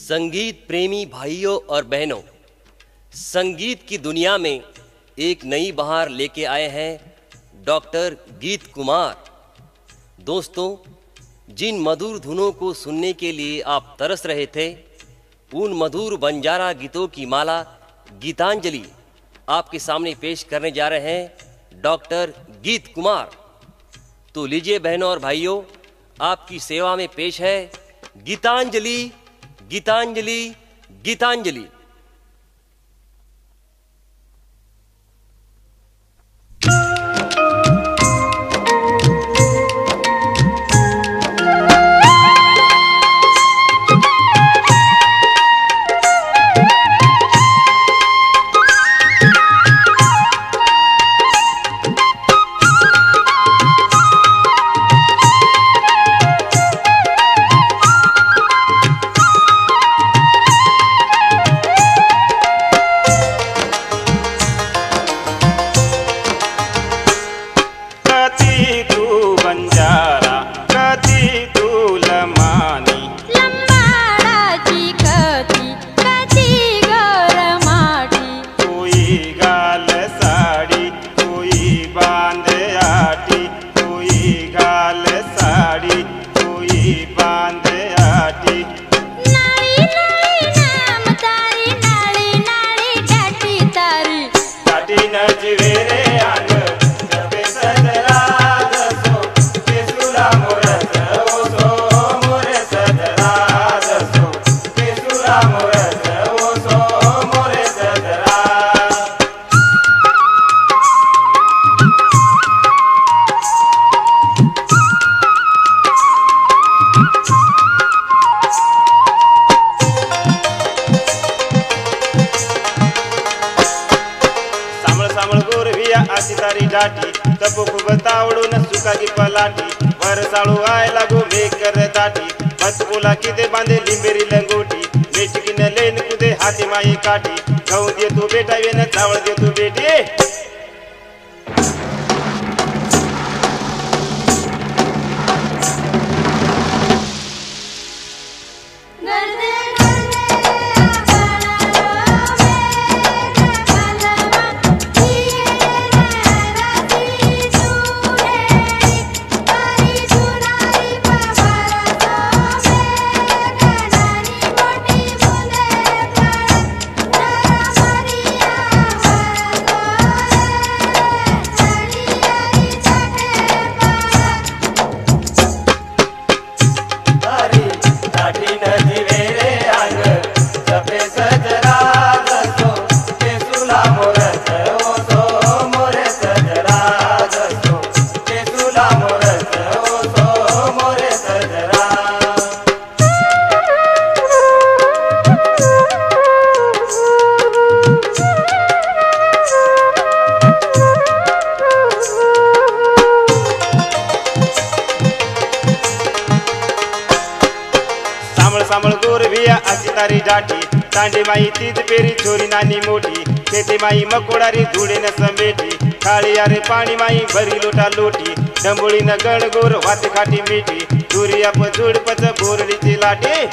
संगीत प्रेमी भाइयों और बहनों, संगीत की दुनिया में एक नई बहार लेके आए हैं डॉक्टर गीत कुमार। दोस्तों, जिन मधुर धुनों को सुनने के लिए आप तरस रहे थे, उन मधुर बंजारा गीतों की माला गीतांजलि आपके सामने पेश करने जा रहे हैं डॉक्टर गीत कुमार। तो लीजिए बहनों और भाइयों, आपकी सेवा में पेश है गीतांजलि, गीतांजलि, गीतांजलि। तारी डाटी तपो खूब तावड़ो न सुका की पलाटी वर साळू आय लागो मेकर दाटी मत बोला किदे बांधे लिंबेरी लंगोटी मेटकी न लेन कुदे हाथी माई काटी गहू दे तू बेटा वे न चावल दे तू बेटी। सांभळ गोर भिया अशी तारी डाटी तांडे माई तीज पेरी छोरी नानी मोठी खेते माई मकोडारी धुडे न समेटी काळी यारे पाणी माई भरी लोटा लोटी डंबोळी न गण गोर वाते खाटी मिठी दुरी आप जोडपच बोरडीची लाटी।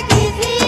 किसी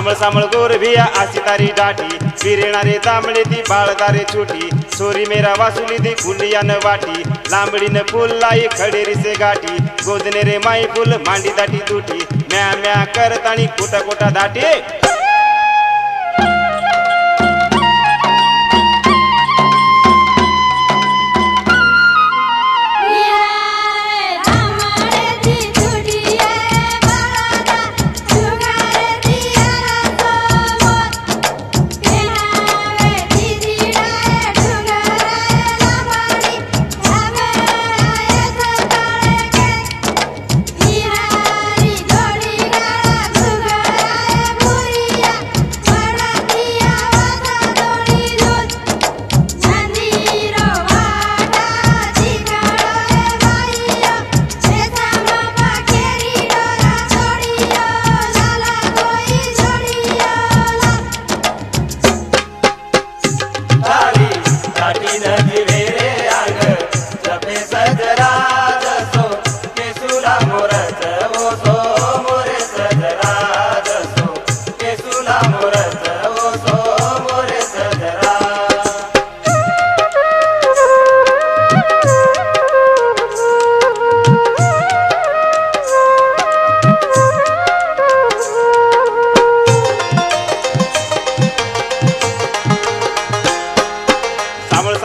सामळ सामळ गोर भिया आसी तारी डाटी फिरणारे तांबडे ती बाळदारे छोटी सोरी मेरा वासुली दी गुंडिया न वाटी लांबडी न फुल लाई खडेरी से गाठी गोदने रे माई फुल मांडी दाटी तुटी म्या म्या करतानी कोटा कोटा दाटी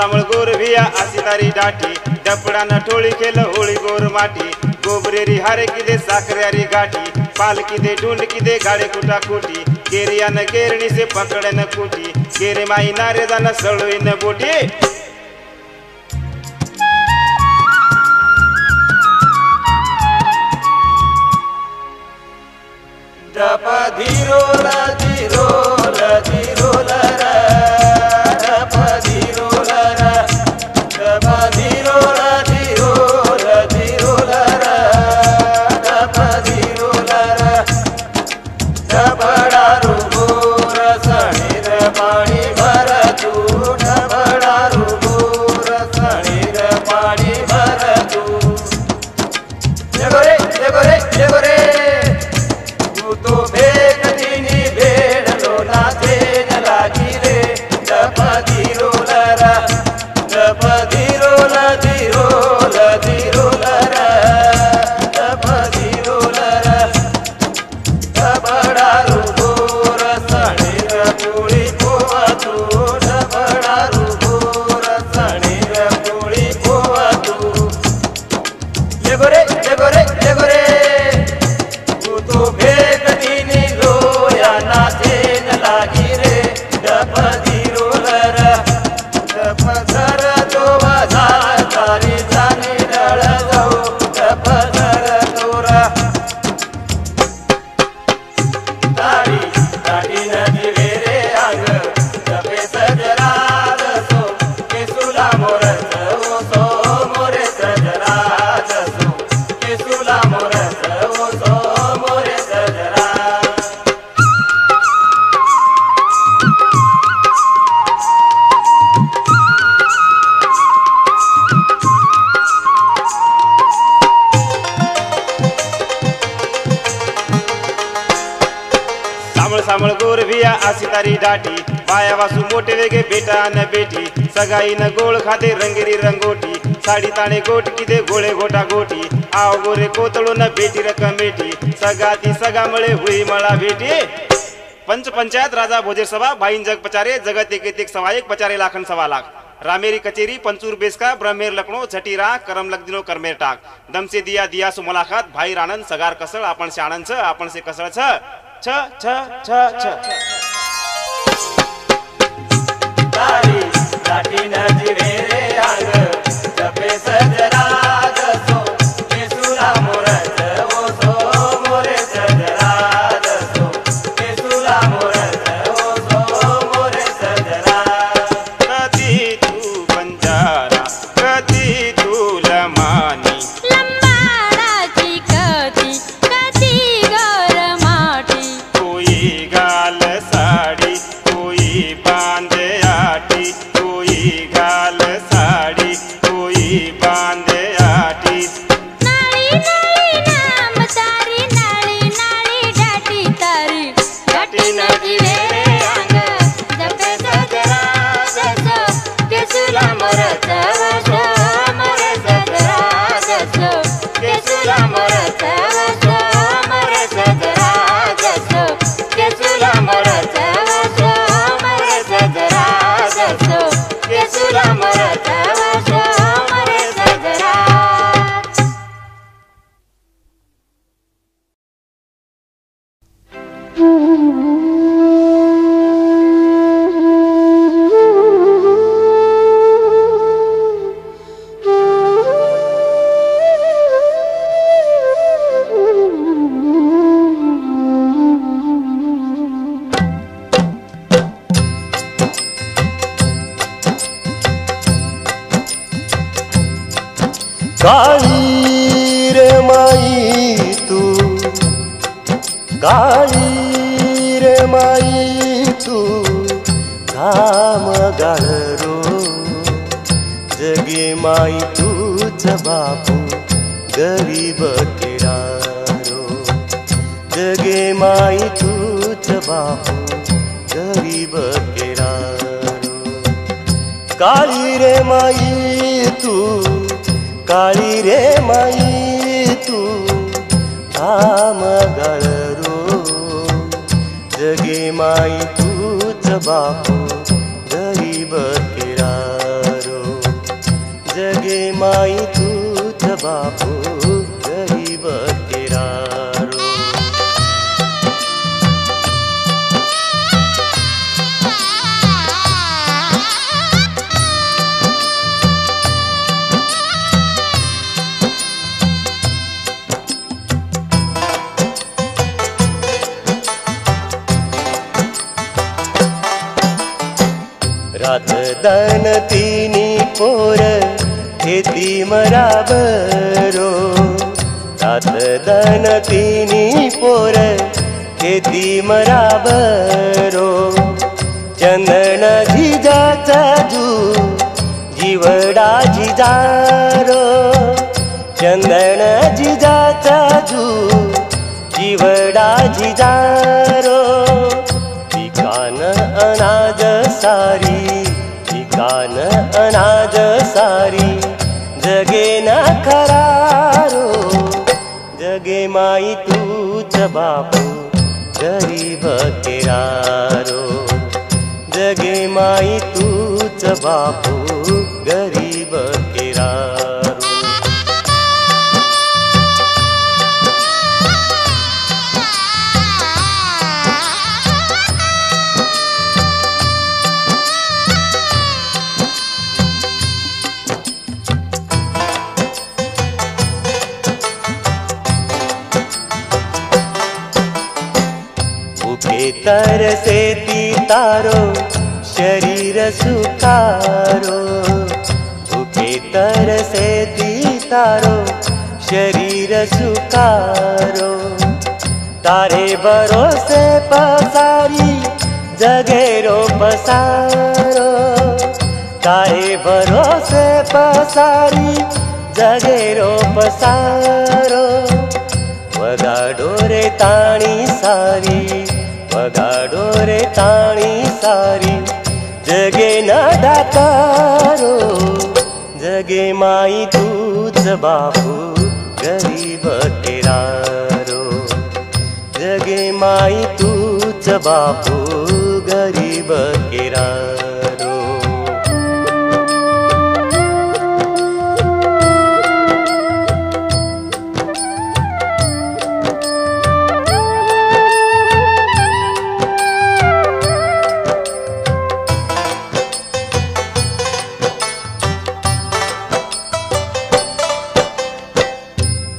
सामळ गोर भिया आसी तारी डाटी डपडा न ठोळी खेल होळी गोर माटी गोबरेरी हारे किदे साखरेरी गाठी पाल किदे ढूंढ किदे गाडे कुटा कुटी केरिया न केरणी से पकड़े न कुटी केरे माई नारे दाना सळोई न बोटी डप धीरो ल धीरो ल धीरो ल सामळ गोर भिया आसी तारी डाटी बाया वासू मोठे वेगे बेटा न बेटी सगाई न गोळ खाते रंगेरी रंगोटी साडी ताणे गोट किदे गोळे गोटा गोटी आव गोरे कोतळो न बेटी रकम बेटी सगाती सगा मळे हुई मला भेटी पंच पंचायत राजा भोजे सभा भाईन जग पचारे जगत एक सवा एक पचारे लाखन सवा लाख रामेरी कचेरी पंचूर बेसका ब्रह्मेर लखनो झटीरा करम लग दिनो करमेर टाक दम से दिया दिया सु मुलाकात भाई रानन सगार कसळ आपण से आनंद छ आपण से कसळ छ छ छ छ छ तारी लाटी न जीवे रे आंग जपे सजरा जसो केसुला मोरच ओ सो मोरे सजरा जसो केसुला मोरच ओ सो मोरे सजरा कधी तू बंजारा कधी तू लमानी लंबाडाची कधी कधी गरमाटी कोई गाल साड़ी कोई बांधे आटी कोई गाल साड़ी कोई बांधे काळी रे माई तू, काळी रे माई तू, घाम गाळरो जगे माई तूच बापू गरीब किरारो, जगे माई तूच बापू गरीब किरारो। काळी रे माई तू, काळी रे माई तू, घाम गाळरो जगे माई तूच बापू गरीब किरारो, जगे माई तूच बापू गरीब किरारो। रात दन तिनी पोर खेती मराबरो, रात दन तिनी पोर खेती मराबरो। चंदन झिजाचा जू जीवडा झिजारो, चंदन झिजाचा जू जीवडा झिजारो। पिकान अनाज सारी, पिकान अनाज सारी, जगे ना खरारो जगे माई तूच बापू गरीब किरारो, जगे माई तूच बापू गरीब किरारो। तरसे ती तारो शरीर सुखारो, भूखे तरसे ती तारो शरीर सुखारो। तारे भरोसे पसारी जगेरो पसारो, तारे भरोसे पसारी जगेरो पसारो। वगाडो रे ताणी सारी, वगाडो रे ताणी सारी, जगे ना डाकारो जगे माई तूच बापू गरीब किरारो, जगे माई तूच बापू गरीब किरारो।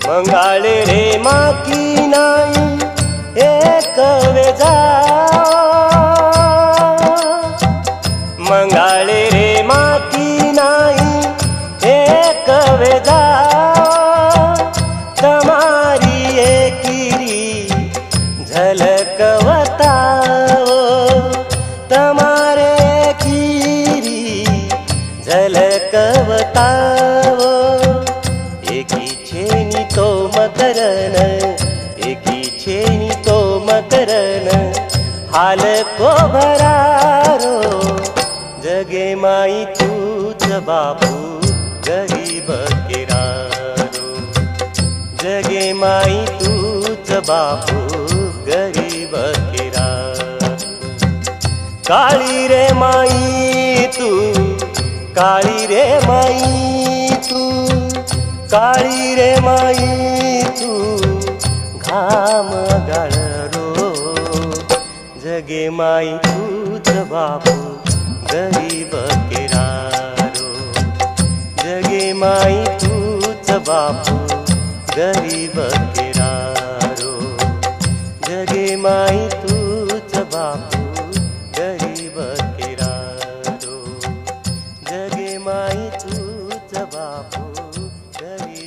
मंगाळे रे माकी नाही एक वेजा, मंगाळे रे माकी नाही एक वेजा। तमारी एकिरी झलकवताओ, तमारे एकिरी झलकवताओ। एकी छेनी तो मकरन, एकी छेनी तो मकरन, हाल को भरारो जगे माई तूच बापू गरीब किरारो, जगे माई तूच बापू गरीब किरारो। काळी रे माई तू, काळी रे माई तू, काळी रे माई तू, घाम गाळरो जगे माई तूच बापू गरीब किरारो, जगे माई तूच बापू गरीब किरारो, जगे माई तूच बापू गरीब किरारो, जगे माई तूच बापू गरीब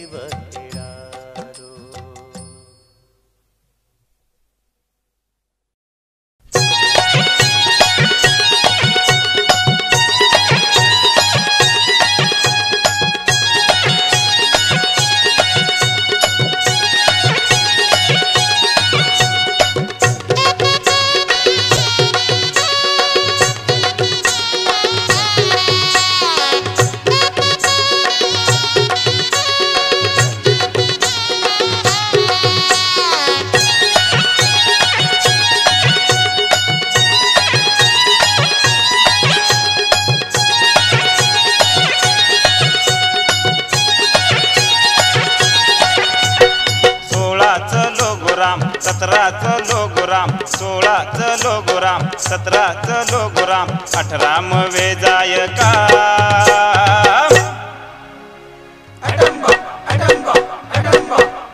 चलो गुराम 16 चलो गुराम 17 चलो गुराम 18 मवे जाय का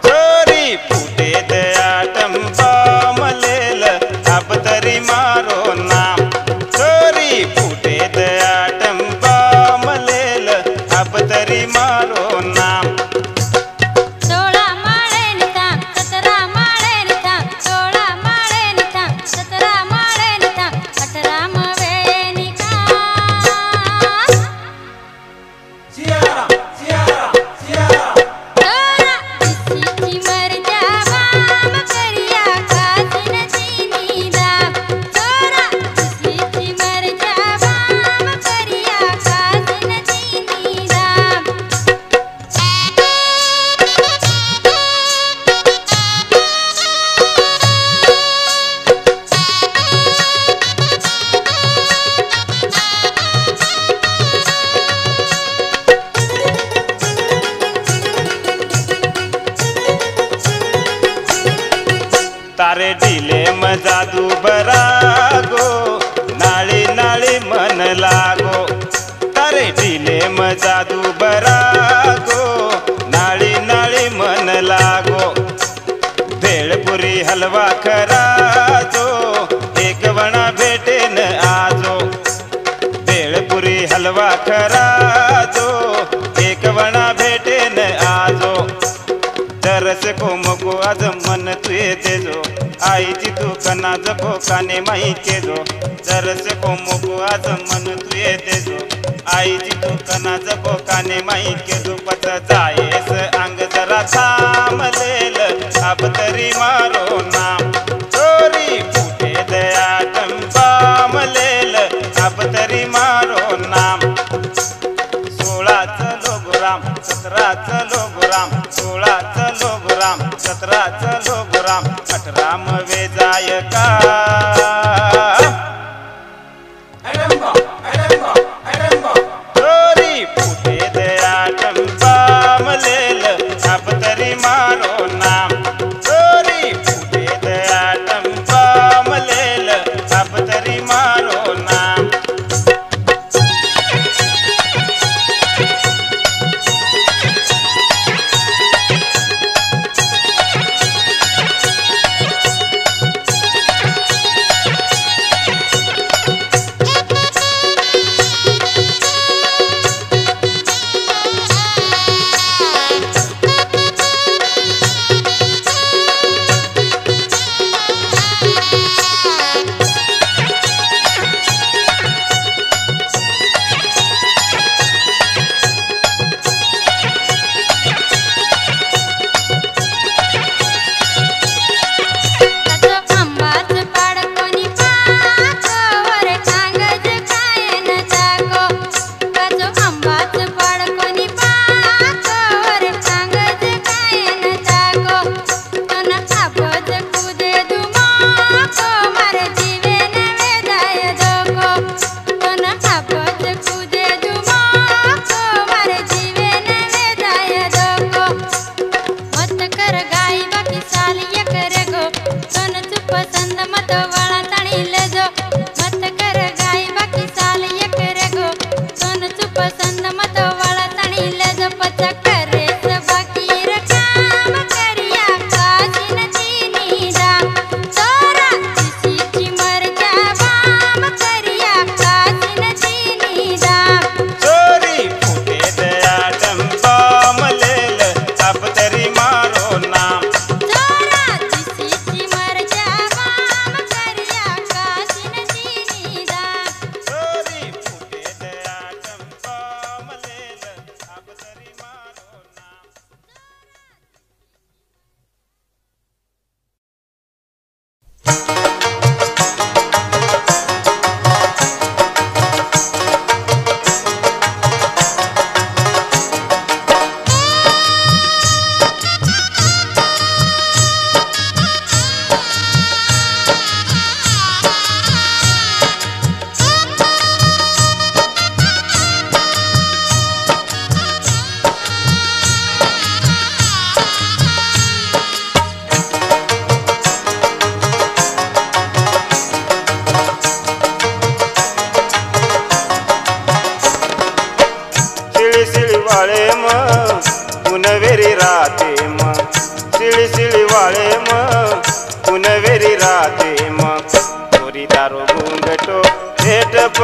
चोरी फुटे दया टंबा मलेल अब तरी मारो नाम चोरी फुटे दया टंबा मलेल अब तरी मारो नाम 16 माळे निता 17 माळे निता 16 माळे निता 17 माळे निता 18 मवे निका तोरा किसीची मर्जा बाम करिया कासिन जिनीदा तोरा किसीची मर्जा बाम करिया कासिन जिनीदा तारे दिले जादू बरागो नाळी नाळी मन लागो तारे दिले जादू बरागो नाळी नाळी मन लागो भेळपुरी हलवा खराजो एक वणा भेटेन आजो भेळपुरी हलवा खराजो एक वणा भेटेन आजो तरस को मगो आज मन तुये देजो आईची तू कना जपो काने माई केजो तरस को मगो आज मन तुये देजो आईची तू कना जपो काने माई केजो पत जायेस अंग जरा थांबलेल अब तरी मारो नाम चोरी फुटे दया टंबा मलेल अब तरी मारो नाम 16 चलो गुराम 17 चलो गुराम 16 चलो गुराम 17 चलो गुराम 18 मवे जाय का चोरी फुटे दया टंबा मलेल अब तरी मारो नाम चोरी फुटे दया टंबा मलेल अब तरी मारो नाम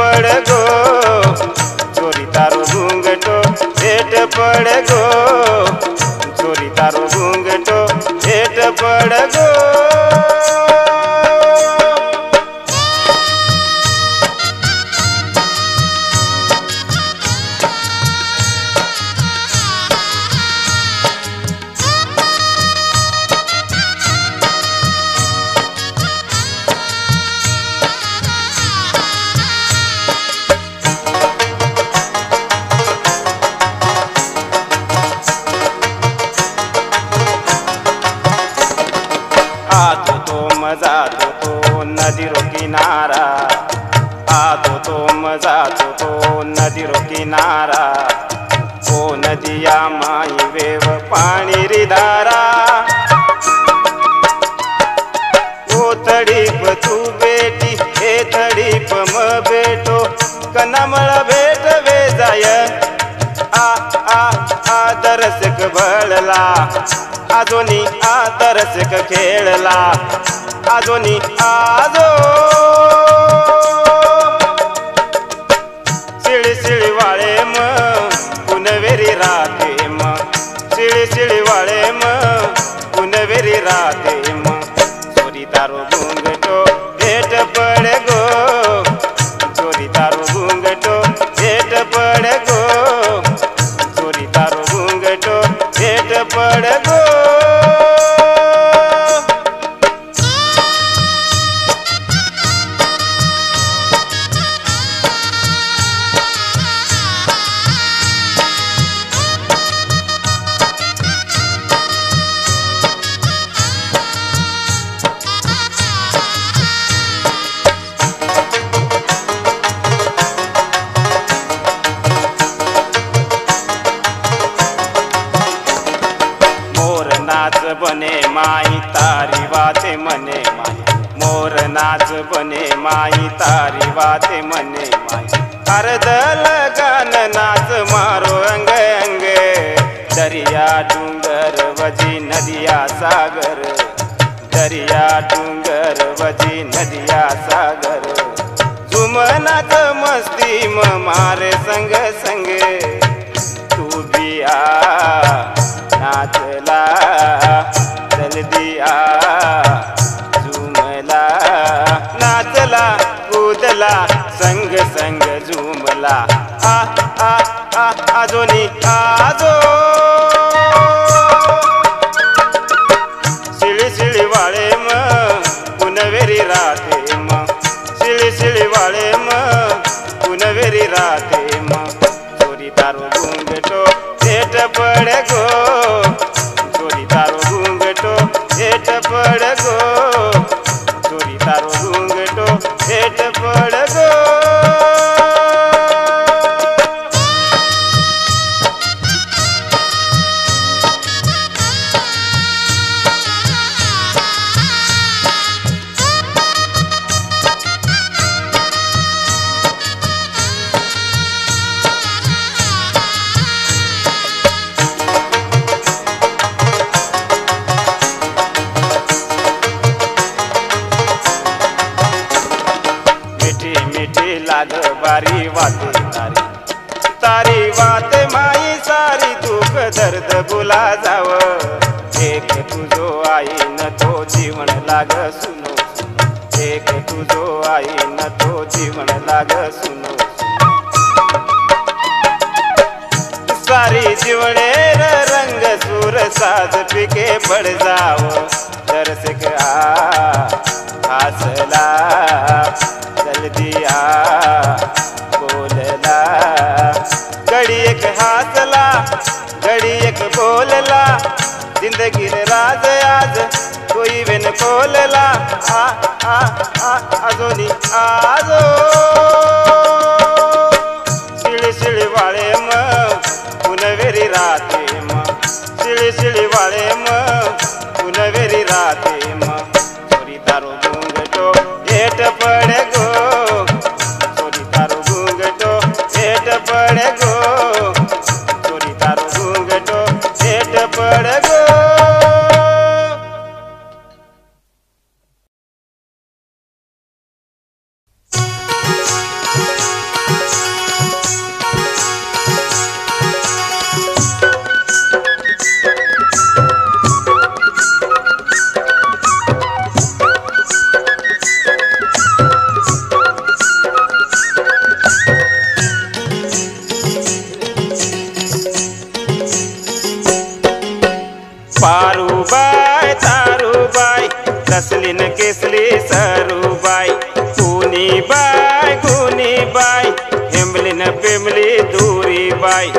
पड़ गो चोरी तारो घूंघटो हेठ पड़ गो चोरी तारो घूंघटो हेठ पड़ गो जातो तो नदी रो किनारा आतो तो मजातो तो नदी रो किनारा ओ नदिया माई वेव पाणी री धारा ओ तडीप तू बेटी हे तडीप म बेटो कनमळ भेट वे जाय आ दरसक बळला आजोनी दरसक खेळला आजोनी आजो शिळी शिळी वाळे म पुनवेरी राते म शिळी शिळी वाळे म पुनवेरी राते म चोरी तारो घूंघटो हेठ पड़ गो चोरी तारो घूंघटो हेठ पड़ गो चोरी तारो घूंघटो हेठ पड़ गो बने माई तारी बाते मने माई मोर नाच बने माई तारी बाते मने माई अर्धल गान नाच मारो अंग अंग दरिया डूंगर वजी नदिया सागर दरिया डूंगर वजी नदिया सागर झुमनाच मस्ती म मारे संग संग तू भी आ नाचला जल्दी आ झूमला नाचला कूदला संग संग झूमला आ आजोनी आजो शिळी शिळी वाळे म पुनवेरी राते म शिळी शिळी वाळे म पुनवेरी राते म चोरी तारो घूंघटो हेठ पड़ गो चोरी तारो घूंघटो हेठ पड़ गो चोरी तारो घूंघटो हेठ पड़ गो लाग बारी वाते तारी वात माई सारी दुख दर्द भुला जाव एक तुझो आई न तो जीवन लाग सुनो एक तुझो आई न तो जीवन लाग सुनो सारी जीवनेर रंग सूर साज पिके पड़ जाव दरसक हसला जल्दी आ बोलला घड़ी एक हसला घड़ी एक बोलला जिंदगी राज आज कोई बिन खोलला आजोनी आजो शिळी शिळी वाळे म पुनवेरी राते म शिळी शिळी वाळे म पुनवेरी राते म चोरी तारो घूंघटो हेठ पड़ गो चोरी तारो घूंघटो हेठ पड़ गो चोरी तारो घूंघटो हेठ पड़ गो सरूबाई कुनी बाई हेमलीन पेमली दूरी बाई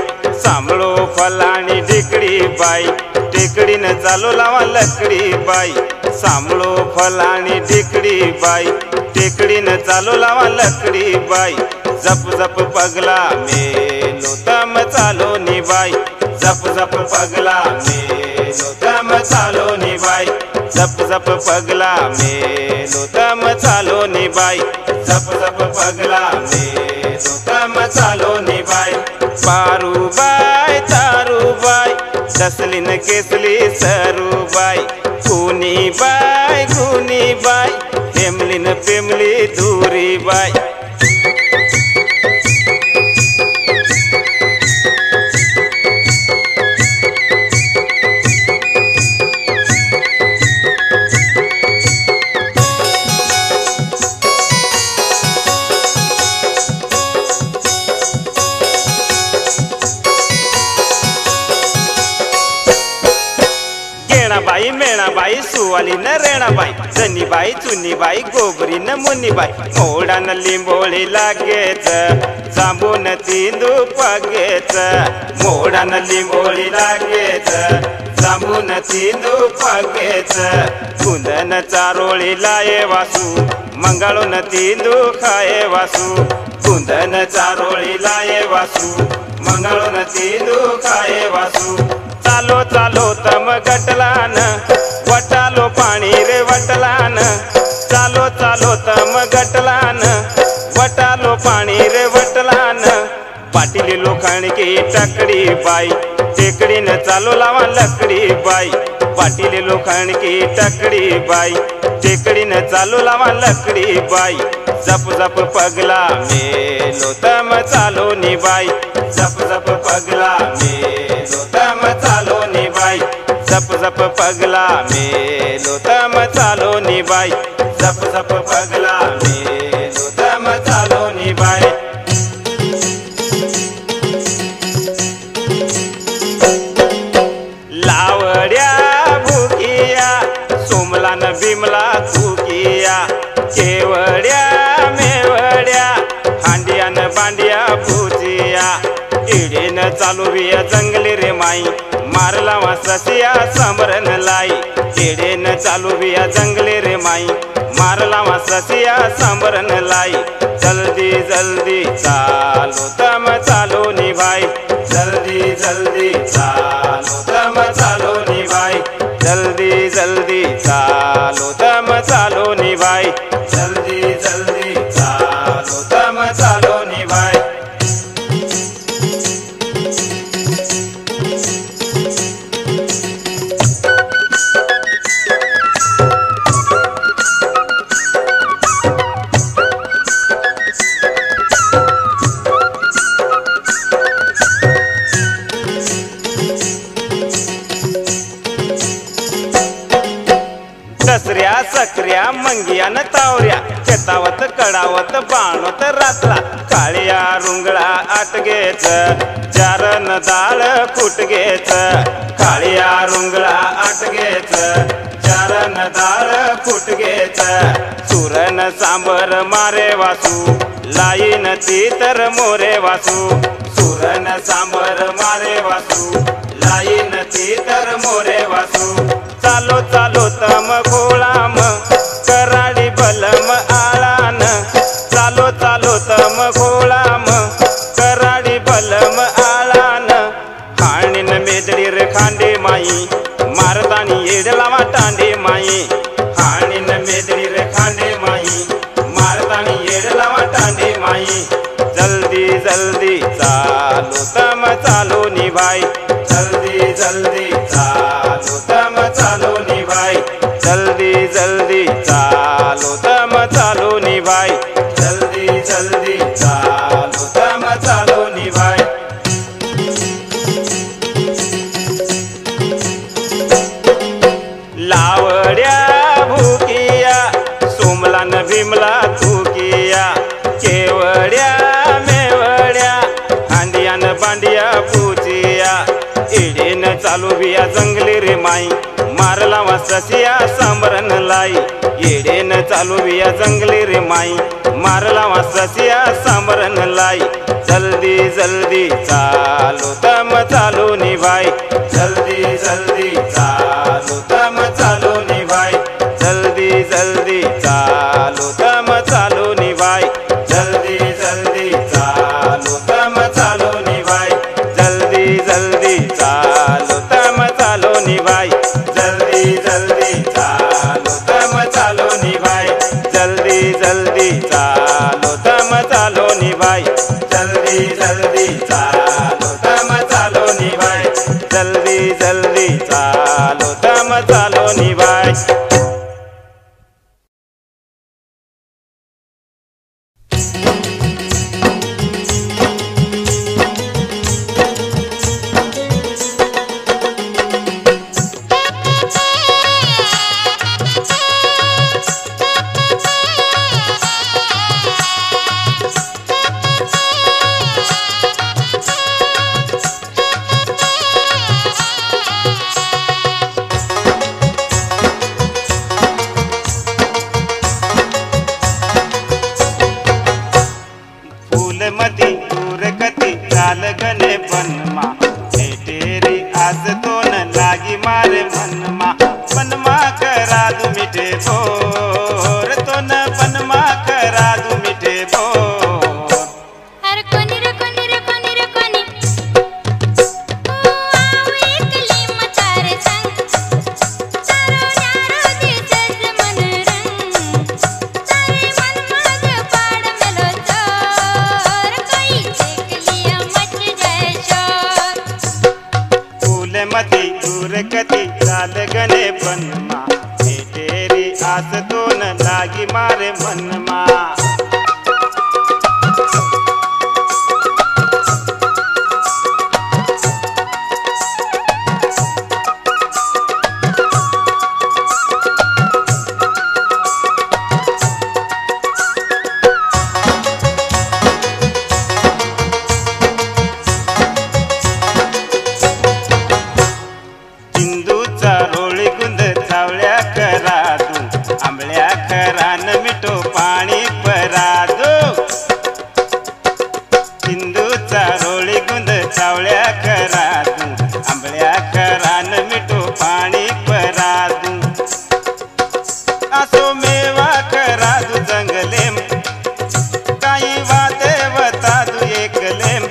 सांभळो फलाणी ढेकडी बाई टेकडीनं चालू लावा लकडी बाई सांभळो फलाणी ढेकडी बाई टेकडीनं चालू लावा लकडी बाई जप जप पगला मेलो तम चालो नी बाई जप जप पगला मेलो तम चालो नी बाई जप जप पगला मेलो तम चालो नी बाई जप जप पगला मेलो तम चालो नी बाई पारूबाई तारूबाई दसलीन केसली सरूबाई कुनी बाई हेमलीन पेमली दूरी बाई बाई मेणाबाई सुवाली न रेणाबाई जनीबाई चुनीबाई गोबरी न मुनीबाई मोडान लिंबोळी लागेच जांबून तिंदू पगेच मोडान लिंबोळी लागेच जांबून तिंदू पगेच कुंदन चारोळी लाये वासू मंगळून तिंदू खाये वासू कुंदन चारोळी लाये वासू मंगळून तिंदू खाये वासू चालो चालो तम गटलान वटालो पाणी रे वटलान चालो चालो तम गटलान वटालो पाणी रे वटलान पाटीली लोखंडकी टकडी बाई टेकडीन चालू लावा लकडी बाई पाटीली लोखंडकी टकडी बाई टेकडीन चालू लावा लकडी बाई जप जप पगला मेलो तम चालो नी बाई जप जप पगला मेलो तम चालो नी बाई जप जप पगला मेलो तम चालो नी बाई जप जप पगला मेलो तम चालो नी बाई लावड्या भुकिया सोमलान बिमला चुकिया केवड्या मेवड्या हांडियान बांडिया भुजिया इडीन चालू बिया जंगली रे माई मारला वा ससिया समरन लाई इडीन चालू बिया जंगली रे माई मारला वा ससिया समरन लाई जल्दी जल्दी चालो तम चालो नी भाई जल्दी जल्दी चालो तम चालो नी भाई जल्दी जल्दी चालो तम चालो नी भाई जल्दी जल्दी चालो तम चालो नी भाई दसऱ्या सक्रिया मंगिया न तावऱ्या शेतावत कडावत बाणवत रातला काळ्या रुंगळा आटगेच चारण दाळ फुटगेच काळ्या रुंगळा आटगेच चारण दाळ फुटगेच सुरण सांबर मारे वासू लाईन ती तर मोरे वासू सुरण सांबर मारे वासू लाईन ती तर मोरे वासू चालो चालो तम घोळाम कराडी बलम आळान चालो चालो तम घोळाम कराडी बलम आळान हाणीन मेदडी रे खांडे माई मारतानी येडलावा टांडे माई हाणीन मेदडी रे खांडे माई मारतानी येडलावा टांडे माई जल्दी जल्दी चालो तम चालो नी भाई जल्दी जल्दी चालो तम चालो नी भाई जल्दी जल्दी चालो तम चालो नी भाई जल्दी जल्दी चालो तम चालो नी भाई लावड्या भुकिया सोमलान भीमला चुकिया केवड्या मेवड्या हांडियान बांडिया पूजिया इडीन चालू बिया जंगली रे माई मारला वासिया सांबरन लाई येडेन चालू विया जंगली रे माई मारला वासिया सांबरन लाई जल्दी जल्दी चालो तम चालो निभाई जल्दी जल्दी चालो तम चालो निभाई जल्दी जल्दी चालो तम चालो निभाई जल्दी जल्दी चालो तम चालो निभाई जल्दी जल्दी चालो तम चालो निभाई जल्दी जल्दी चालो तम चालो निभाई जल्दी जल्दी चालो तम चालो निभाई जल्दी जल्दी चालो तम चालो निभाई जल्दी जल्दी चालो तम चालो निभाई। मती दूर कती चाल गने बनमा भेटेरी आज तो न लागी मारे मनमा करा दू मिठे बोर तो न बनमा करा दू मिठे बोर। हर कोनी रे कोनी रे कोनी रे कोनी ओ आओ एकली मतारे संग तारो न्यारो दिसस मन रंग तारे मन माग पाड़ मेलो चोर कोई देख लिया मच जाए शोर। फूल मती दूर कती चाल गने बनमा भेटेरी आज तो न लागी मारे मनमा। सिंधूचा रोळी गुंद चावळ्या करा दू आंबळ्या खरान मिठो पाणी परा दू सिंधूचा रोळी गुंद चावळ्या करा दू आंबळ्या खरान मिठो पाणी परा दू असो मेवा करा दू जंगलेम काही वाते वता दू एकलेम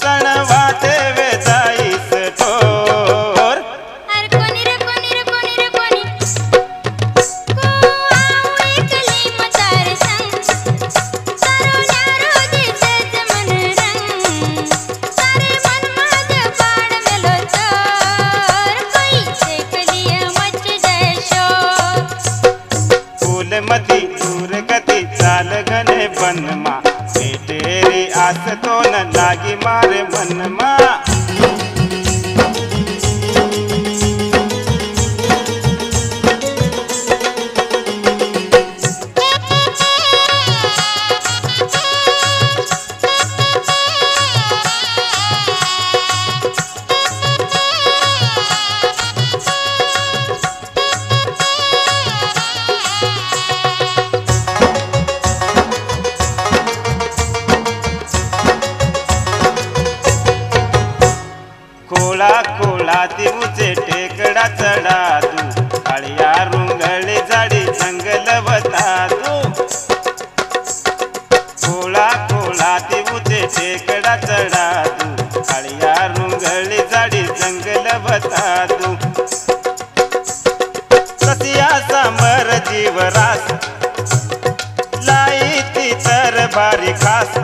सण वाते वे जाईस ठोर। हर कोनी रे कोनी रे कोनी रे कोनी को आओ एकली मतारे संग तारो न्यारो दिसस मन रंग तारे मन माग पाड़ मेलो चोर कोई देख लिया मच जाए शोर। फूल मती दूर गती चाल गने बनमा भेटेरी आस तो न लागी मारे मनमा। कोळा कोळा दिवचे टेकडा चढा दू काळ्या रुंगळे झाडी जंगल वता दू कोळा कोळा दिवचे टेकडा चढा दू काळ्या रुंगळे झाडी जंगल वता दू ससिया समर जीवरास लाई ती तर बारी खास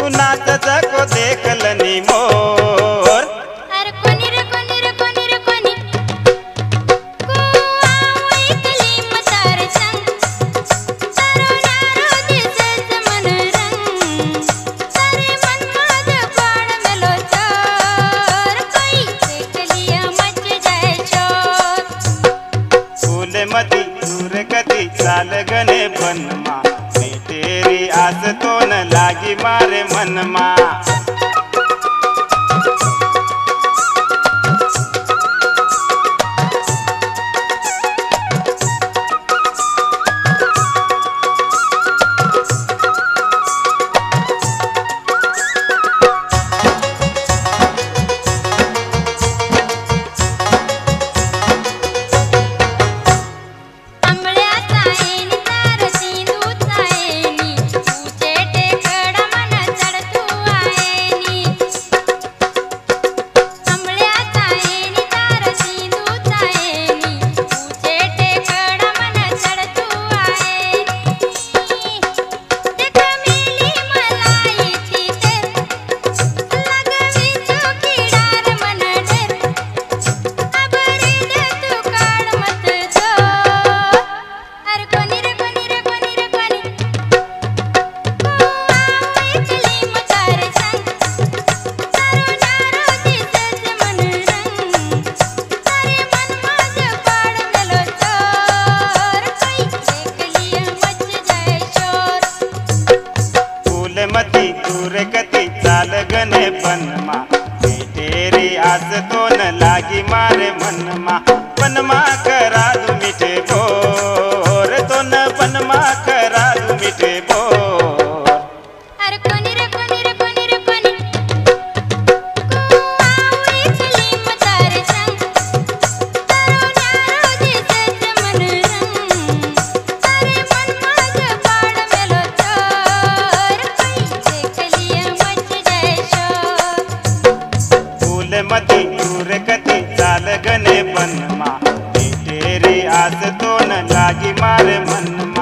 कुणाच जको देखल नी मोर। हर कोनी रे कोनी रे कोनी रे कोनी को आओ एकली मतारे संग तारो न्यारो दिसस मन रंग तारे मन माग पाड़ मेलो चोर कोई देख लिया मच जाए शोर। फूल मती दूर गती चाल गने बनमा भेटेरी आस तो न लागी मारे मनमा।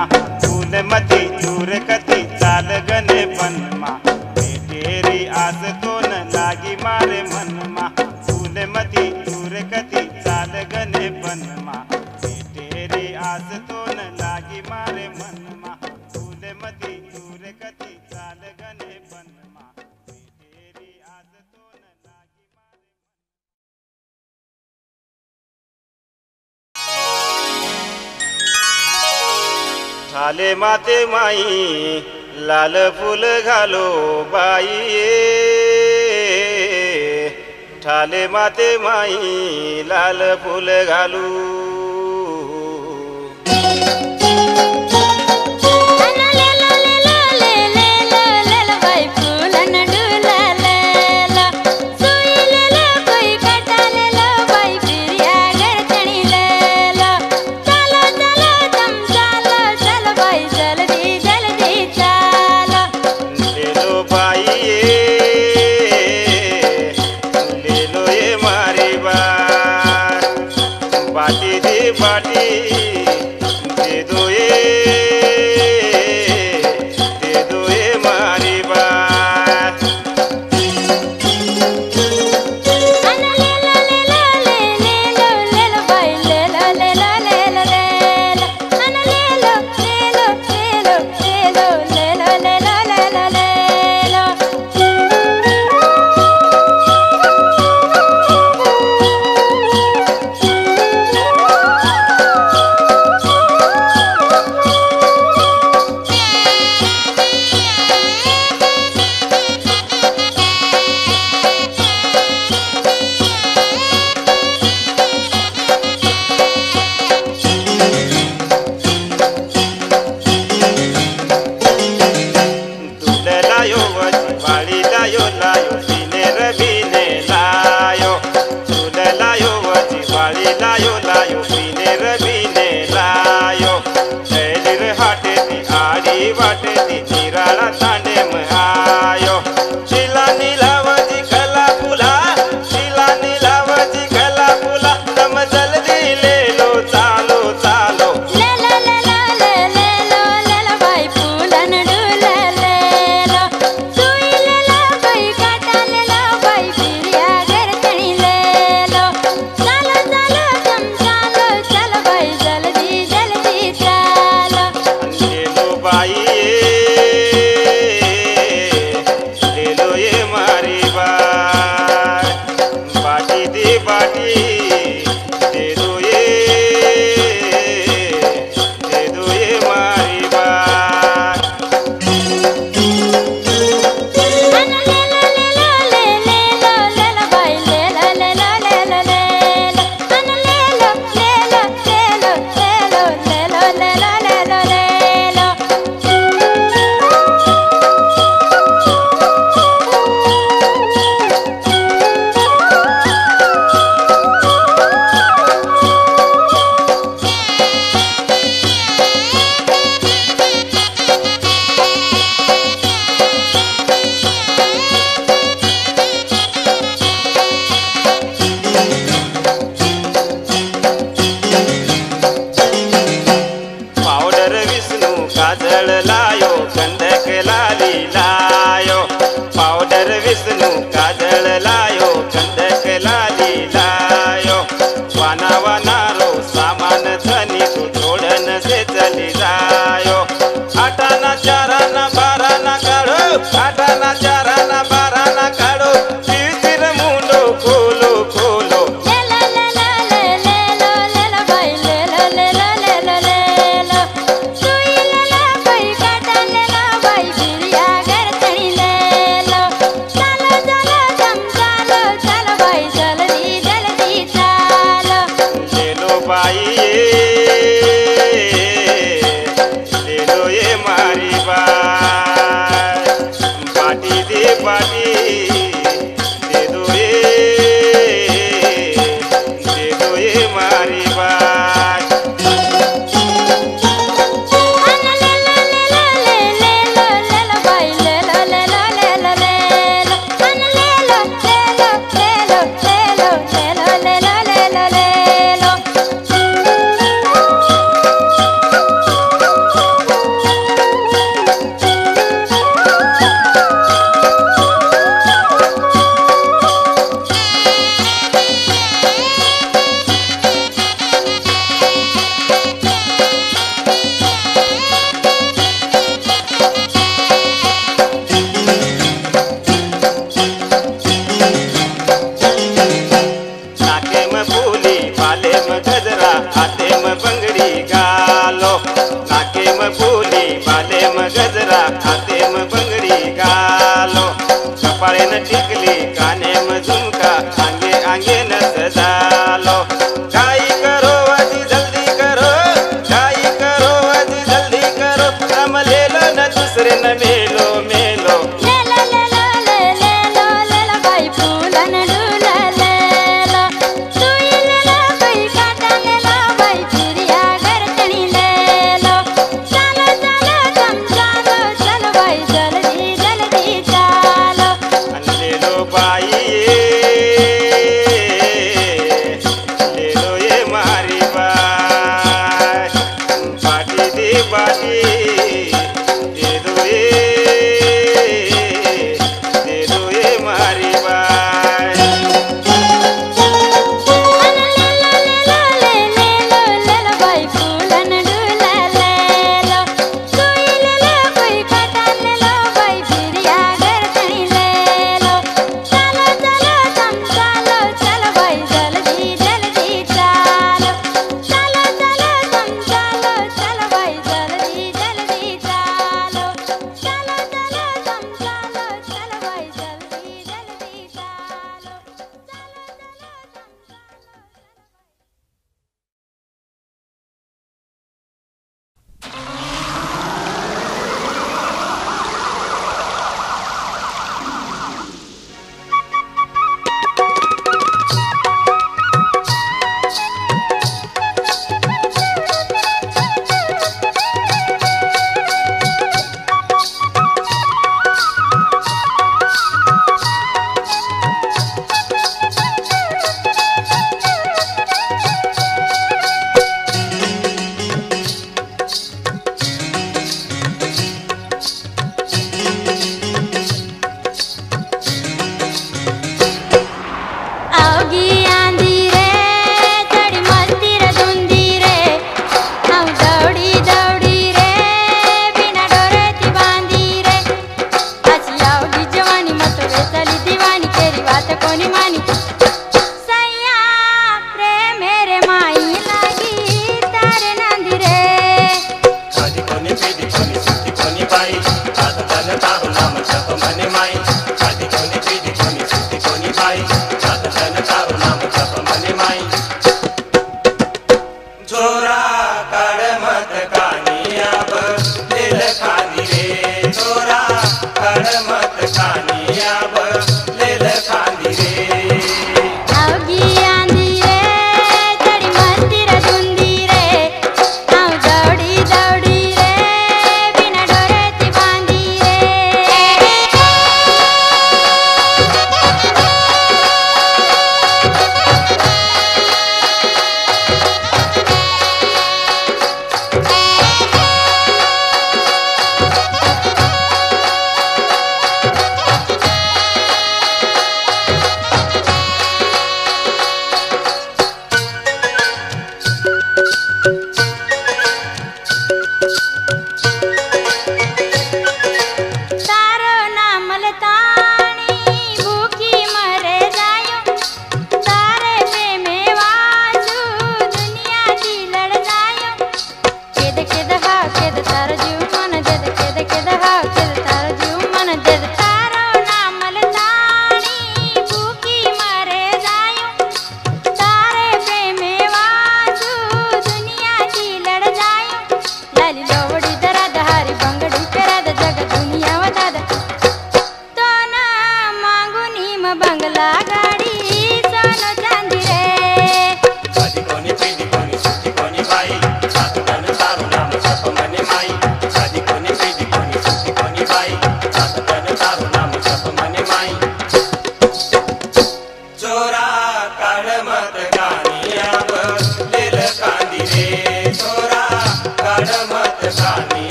मा फूल मती दूर कती चाल गणे पनमा तेरी आस तो न लागी मारे मनमा फूल मती दूर कती चाल गणे पनमा तेरी आस तो न लागी मारे मनमा फूल मती दूर कती चाल गणे पनमा तेरी आस तो न लागी मारे ठाले माते माई लाल फूल घालो बाई ठाले माते माई लाल फूल घालू बाले म गजरा हाते म बंगडी घालो कपाळे न टिकली काने म झुमका आंगे आंगे न सजालो गाई करो अजी जल्दी करो गाई करो अजी जल्दी करो हम ले लो न दूसरे न मेलो मेलो लेला लेला लेला लेला बाई फुलन डुला लेला तुई लेला कोई काटा लेला बाई फिरिया गरतणी लेलो चलो चलो तुम चलो चलो बाई जल्दी जल्दी चलो ले लो बाई ले लो ये मारी बाई बाटी दे बाटी दे दो ये मारी बाई लेला लेला लेला बाई फुलन डुला लेलो तुई लेला कोई काटा लेला बाई फिरिया गरतणी लेलो चलो चलो तुम चलो चलो बाई जल्दी जल्दी चलो चलो चलो तुम चलो चलो बाई जल्दी जल्दी चलो चलो चलो तुम चलो चलो बाई जल्दी जल्दी चलो आओगी आंधी रे चढ़ी मस्ती रे धुंदी रे हम दौड़ी दौड़ी रे बिना डोरे थी बांधी रे अच्छी आओगी जवानी मत वे चली दीवानी तेरी बात कोनी मानी सैया रे मेरे माई लागी तारे नंदी रे आधी कोणी पेदी कोणी सुट्टी कोणी बाई आता जनता नाम जप मने माई आधी कोणी पेदी कोणी सुट्टी कोणी बाई आता जनता नाम जप मने माई जोरा काढ मत कानी अब दिल खाली रे जोरा काढ मत कानी अब दिल खाली रे आओगी आंधी रे चढ़ी मस्ती रे धुंदी रे हम दौड़ी दौड़ी रे बिना डोरे थी बांधी रे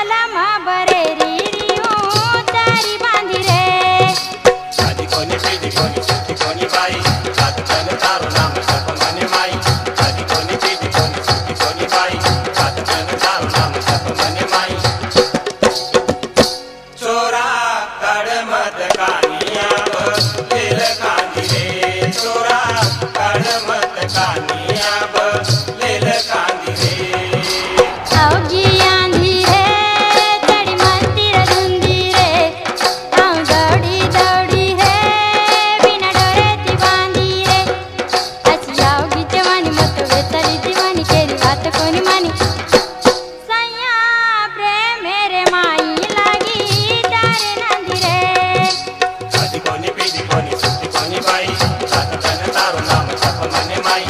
बलमा बरेरी तारी बांधी रे आधी कोणी पिढी कोणी सुती कोणी बाई सात जण तारू नाम जप मने माई आधी कोणी पिढी कोणी सुती कोणी बाई सात जण तारू नाम जप मने माई चोरा काढ मत कानिया बसलेल कांदी रे चोरा काढ मत कानिया बसलेल कांदी रे अवघी आंधी रे चढी मंदिर धुंदी रे आऊ दौडी दौडी रे बिना डोरेती बांधी रे अशी अवघी जवानी मत वेतरी दिवानी केली बात कोणी मानी सैया प्रेम मेरे माई लागी तारे नांदी रे आधी कोणी पिढी कोणी सुती कोणी बाई सात जण तारू नाम जप मने माई